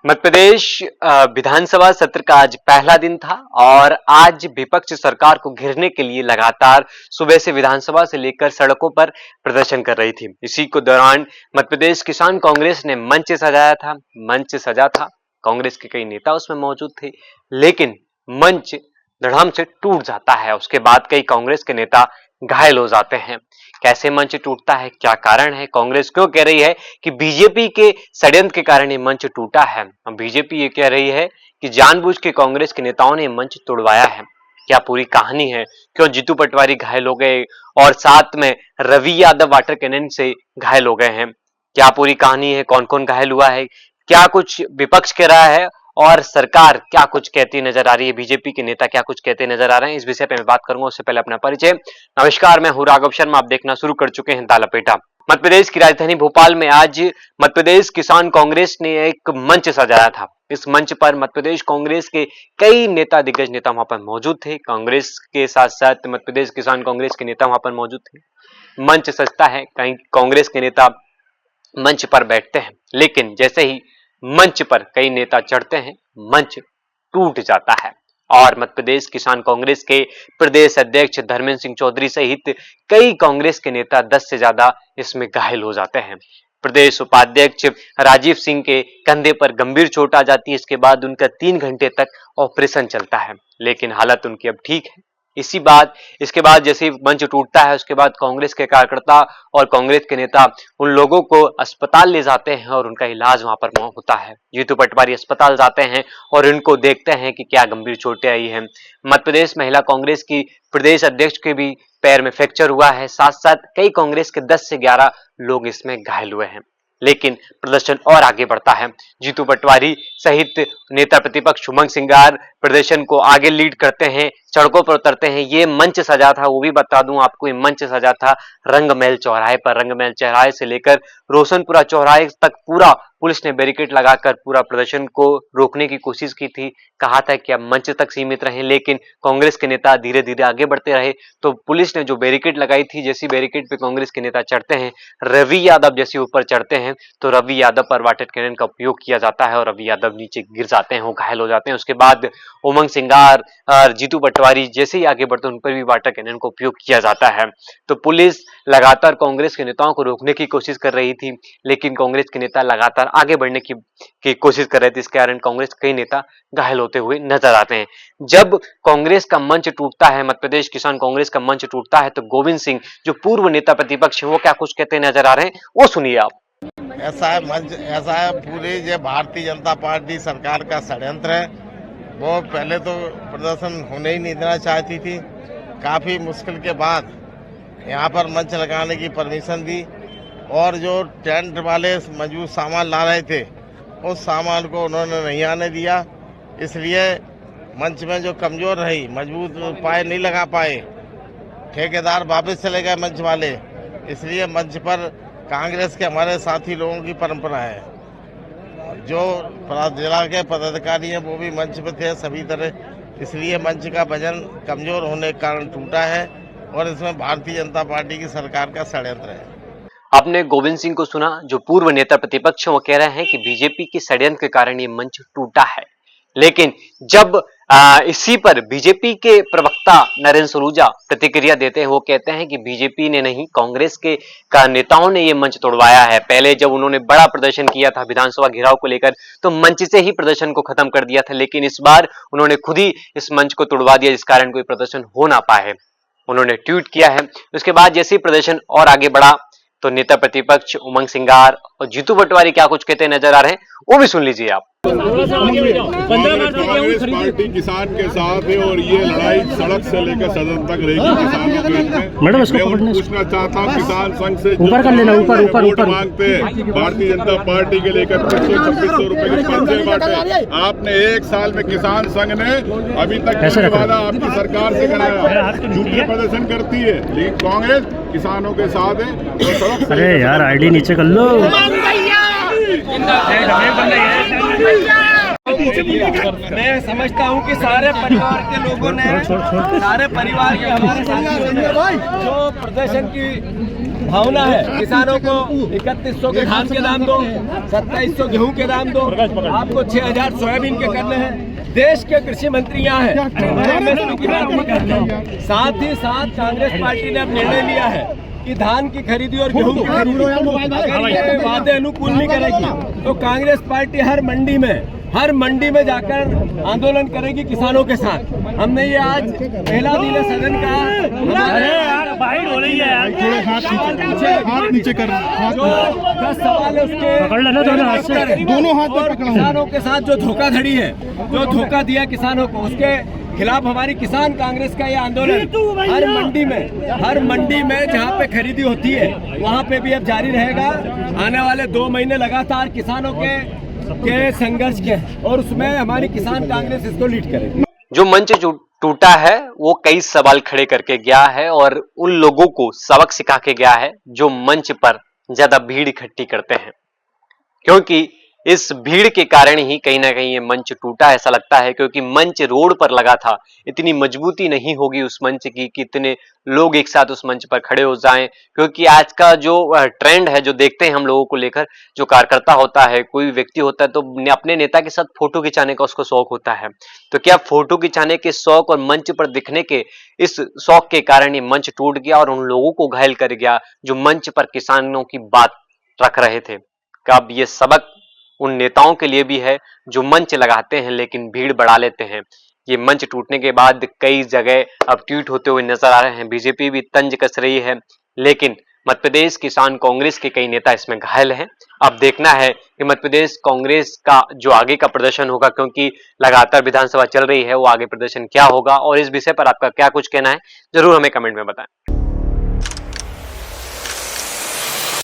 मध्य प्रदेश विधानसभा सत्र का आज पहला दिन था और आज विपक्ष सरकार को घेरने के लिए लगातार सुबह से विधानसभा से लेकर सड़कों पर प्रदर्शन कर रही थी। इसी को दौरान मध्य प्रदेश किसान कांग्रेस ने मंच सजा था। कांग्रेस के कई नेता उसमें मौजूद थे, लेकिन मंच धड़ाम से टूट जाता है। उसके बाद कई कांग्रेस के नेता घायल हो जाते हैं। कैसे मंच टूटता है, क्या कारण है, कांग्रेस क्यों कह रही है कि बीजेपी के षड्यंत्र के कारण ये मंच टूटा है। बीजेपी ये कह रही है कि जानबूझ के कांग्रेस के नेताओं ने मंच तोड़वाया है। क्या पूरी कहानी है, क्यों जीतू पटवारी घायल हो गए और साथ में रवि यादव वाटर कैनन से घायल हो गए हैं। क्या पूरी कहानी है, कौन कौन घायल हुआ है, क्या कुछ विपक्ष कह रहा है और सरकार क्या कुछ कहती नजर आ रही है, बीजेपी के नेता क्या कुछ कहते नजर आ रहे हैं, इस विषय पे मैं बात करूंगा। उससे पहले अपना परिचय। नमस्कार, मैं हूं राघव शर्मा। आप देखना शुरू कर चुके हैं तालापेटा। मध्य प्रदेश की राजधानी भोपाल में आज मध्य प्रदेश किसान कांग्रेस ने एक मंच सजाया था। इस मंच पर मध्य प्रदेश कांग्रेस के कई नेता, दिग्गज नेता वहां पर मौजूद थे। कांग्रेस के साथ साथ मध्य प्रदेश किसान कांग्रेस के नेता वहां पर मौजूद थे। मंच सजता है, कहीं कांग्रेस के नेता मंच पर बैठते हैं, लेकिन जैसे ही मंच पर कई नेता चढ़ते हैं, मंच टूट जाता है और मध्य प्रदेश किसान कांग्रेस के प्रदेश अध्यक्ष धर्मेंद्र सिंह चौधरी सहित कई कांग्रेस के नेता 10 से ज्यादा इसमें घायल हो जाते हैं। प्रदेश उपाध्यक्ष राजीव सिंह के कंधे पर गंभीर चोट आ जाती है। इसके बाद उनका 3 घंटे तक ऑपरेशन चलता है, लेकिन हालत उनकी अब ठीक है। इसके बाद जैसे ही मंच टूटता है, उसके बाद कांग्रेस के कार्यकर्ता और कांग्रेस के नेता उन लोगों को अस्पताल ले जाते हैं और उनका इलाज वहां पर होता है। जीतू पटवारी अस्पताल जाते हैं और इनको देखते हैं कि क्या गंभीर चोटें आई हैं। मध्य प्रदेश महिला कांग्रेस की प्रदेश अध्यक्ष के भी पैर में फ्रैक्चर हुआ है। साथ साथ कई कांग्रेस के 10 से 11 लोग इसमें घायल हुए हैं, लेकिन प्रदर्शन और आगे बढ़ता है। जीतू पटवारी सहित नेता प्रतिपक्ष उमंग सिंगार प्रदर्शन को आगे लीड करते हैं, सड़कों पर उतरते हैं। ये मंच सजा था, वो भी बता दूं आपको, ये मंच सजा था रंगमहल चौराहे पर। रंगमहल चौराहे से लेकर रोशनपुरा चौराहे तक पूरा पुलिस ने बैरिकेड लगाकर पूरा प्रदर्शन को रोकने की कोशिश की थी। कहा था कि अब मंच तक सीमित रहें, लेकिन कांग्रेस के नेता धीरे धीरे आगे बढ़ते रहे। तो पुलिस ने जो बैरिकेड लगाई थी, जैसी बैरिकेड पे कांग्रेस के नेता चढ़ते हैं, रवि यादव जैसे ऊपर चढ़ते हैं, तो रवि यादव पर वाटर कैनन का उपयोग किया जाता है और रवि यादव नीचे गिर जाते हैं, वो घायल हो जाते हैं। उसके बाद उमंग सिंगार और जीतू पटवारी जैसे ही आगे बढ़ते हैं, उन पर भी वाटर कैनन का उपयोग किया जाता है। तो पुलिस लगातार कांग्रेस के नेताओं को रोकने की कोशिश कर रही थी, लेकिन कांग्रेस के नेता लगातार आगे बढ़ने की कोशिश कर रहे थे। इस कारण कांग्रेस के कई नेता घायल होते हुए नजर आते हैं। जब कांग्रेस का मंच टूटता है, मध्य प्रदेश किसान कांग्रेस का मंच टूटता है, तो गोविंद सिंह जो पूर्व नेता प्रतिपक्ष है, वो क्या कुछ कहते नजर आ रहे हैं, वो सुनिए आप। ऐसा है मंच, ऐसा है पूरी जो भारतीय जनता पार्टी सरकार का षड्यंत्र है। वो पहले तो प्रदर्शन होने ही नहीं देना चाहती थी। काफी मुश्किल के बाद यहाँ पर मंच लगाने की परमिशन दी और जो टेंट वाले मजबूत सामान ला रहे थे, उस सामान को उन्होंने नहीं आने दिया। इसलिए मंच में जो कमजोर रही, मजबूत पाए नहीं लगा पाए, ठेकेदार वापस चले गए मंच वाले। इसलिए मंच पर कांग्रेस के हमारे साथी लोगों की परंपरा है। जो जिला के पदाधिकारी हैं वो भी मंच पे थे सभी तरह। इसलिए मंच का वजन कमजोर होने के कारण टूटा है और इसमें भारतीय जनता पार्टी की सरकार का षड्यंत्र है। आपने गोविंद सिंह को सुना, जो पूर्व नेता प्रतिपक्ष, वो कह रहे हैं कि बीजेपी के षड्यंत्र के कारण ये मंच टूटा है। लेकिन जब इसी पर बीजेपी के प्रवक्ता नरेंद्र सलूजा प्रतिक्रिया देते हैं, वो कहते हैं कि बीजेपी ने नहीं, कांग्रेस के नेताओं ने ये मंच तोड़वाया है। पहले जब उन्होंने बड़ा प्रदर्शन किया था विधानसभा घेराव को लेकर, तो मंच से ही प्रदर्शन को खत्म कर दिया था, लेकिन इस बार उन्होंने खुद ही इस मंच को तोड़वा दिया, जिस कारण कोई प्रदर्शन हो ना पाए। उन्होंने ट्वीट किया है। उसके बाद जैसे ही प्रदर्शन और आगे बढ़ा, तो नेता प्रतिपक्ष उमंग सिंगार और जीतू पटवारी क्या कुछ कहते नजर आ रहे हैं, वो भी सुन लीजिए आप। कांग्रेस पार्टी किसान के साथ है और ये लड़ाई सड़क से लेकर सदन तक रहेगी किसानों के हित में। मैं पूछना चाहता हूँ किसान संघ से ऊपर कर लेना, ऊपर मांगते हैं भारतीय जनता पार्टी के लेकर 2500 रुपए के पर्चे बांटे। आपने 1 साल में किसान संघ ने अभी तक कोई वादा आपकी सरकार से कराया, झूठे प्रदर्शन करती है, लेकिन कांग्रेस किसानों के साथ है। अरे यार आईडी नीचे कर लो। मैं समझता हूँ कि सारे परिवार के लोगों ने, सारे परिवार के हमारे साथियों ने जो प्रदर्शन की भावना है, किसानों को 3100 के धान के दाम दो, 2700 गेहूं के दाम दो, आपको 6000 सोयाबीन के करने हैं। देश के कृषि मंत्री यहाँ है, एमएसपी की बात नहीं करते। साथ ही साथ कांग्रेस पार्टी ने अब निर्णय लिया है कि धान की खरीदी और गेहूं की खरीदी अगर ये वादे अनुकूल नहीं करेगी तो कांग्रेस पार्टी हर मंडी में जाकर आंदोलन करेगी किसानों के साथ। हमने ये आज पहला दिन है सदन का। हाथ नीचे कर, जो 10 सवाल है उसके दोनों हाथ पर किसानों के साथ जो धोखाधड़ी है, जो धोखा दिया किसानों को, उसके खिलाफ हमारी किसान कांग्रेस का ये आंदोलन हर मंडी में जहाँ पे खरीदी होती है वहाँ पे भी अब जारी रहेगा। आने वाले 2 महीने लगातार किसानों के संघर्ष के, और उसमें हमारी किसान कांग्रेस इसको लीड करेगी। जो मंच टूटा है वो कई सवाल खड़े करके गया है और उन लोगों को सबक सिखा के गया है जो मंच पर ज्यादा भीड़ इकट्ठी करते हैं, क्योंकि इस भीड़ के कारण ही कहीं ना कहीं ये मंच टूटा ऐसा लगता है। क्योंकि मंच रोड पर लगा था, इतनी मजबूती नहीं होगी उस मंच की कि इतने लोग एक साथ उस मंच पर खड़े हो जाएं। क्योंकि आज का जो ट्रेंड है, जो देखते हैं हम लोगों को लेकर, जो कार्यकर्ता होता है, कोई व्यक्ति होता है तो अपने नेता के साथ फोटो खिंचाने का उसको शौक होता है। तो क्या फोटो खिंचाने के शौक और मंच पर दिखने के इस शौक के कारण ये मंच टूट गया और उन लोगों को घायल कर गया जो मंच पर किसानों की बात रख रहे थे। कब ये सबक उन नेताओं के लिए भी है जो मंच लगाते हैं लेकिन भीड़ बढ़ा लेते हैं। ये मंच टूटने के बाद कई जगह अब ट्वीट होते हुए नजर आ रहे हैं। बीजेपी भी तंज कस रही है, लेकिन मध्य प्रदेश किसान कांग्रेस के कई नेता इसमें घायल हैं। अब देखना है कि मध्य प्रदेश कांग्रेस का जो आगे का प्रदर्शन होगा, क्योंकि लगातार विधानसभा चल रही है, वो आगे प्रदर्शन क्या होगा। और इस विषय पर आपका क्या कुछ कहना है जरूर हमें कमेंट में बताएं।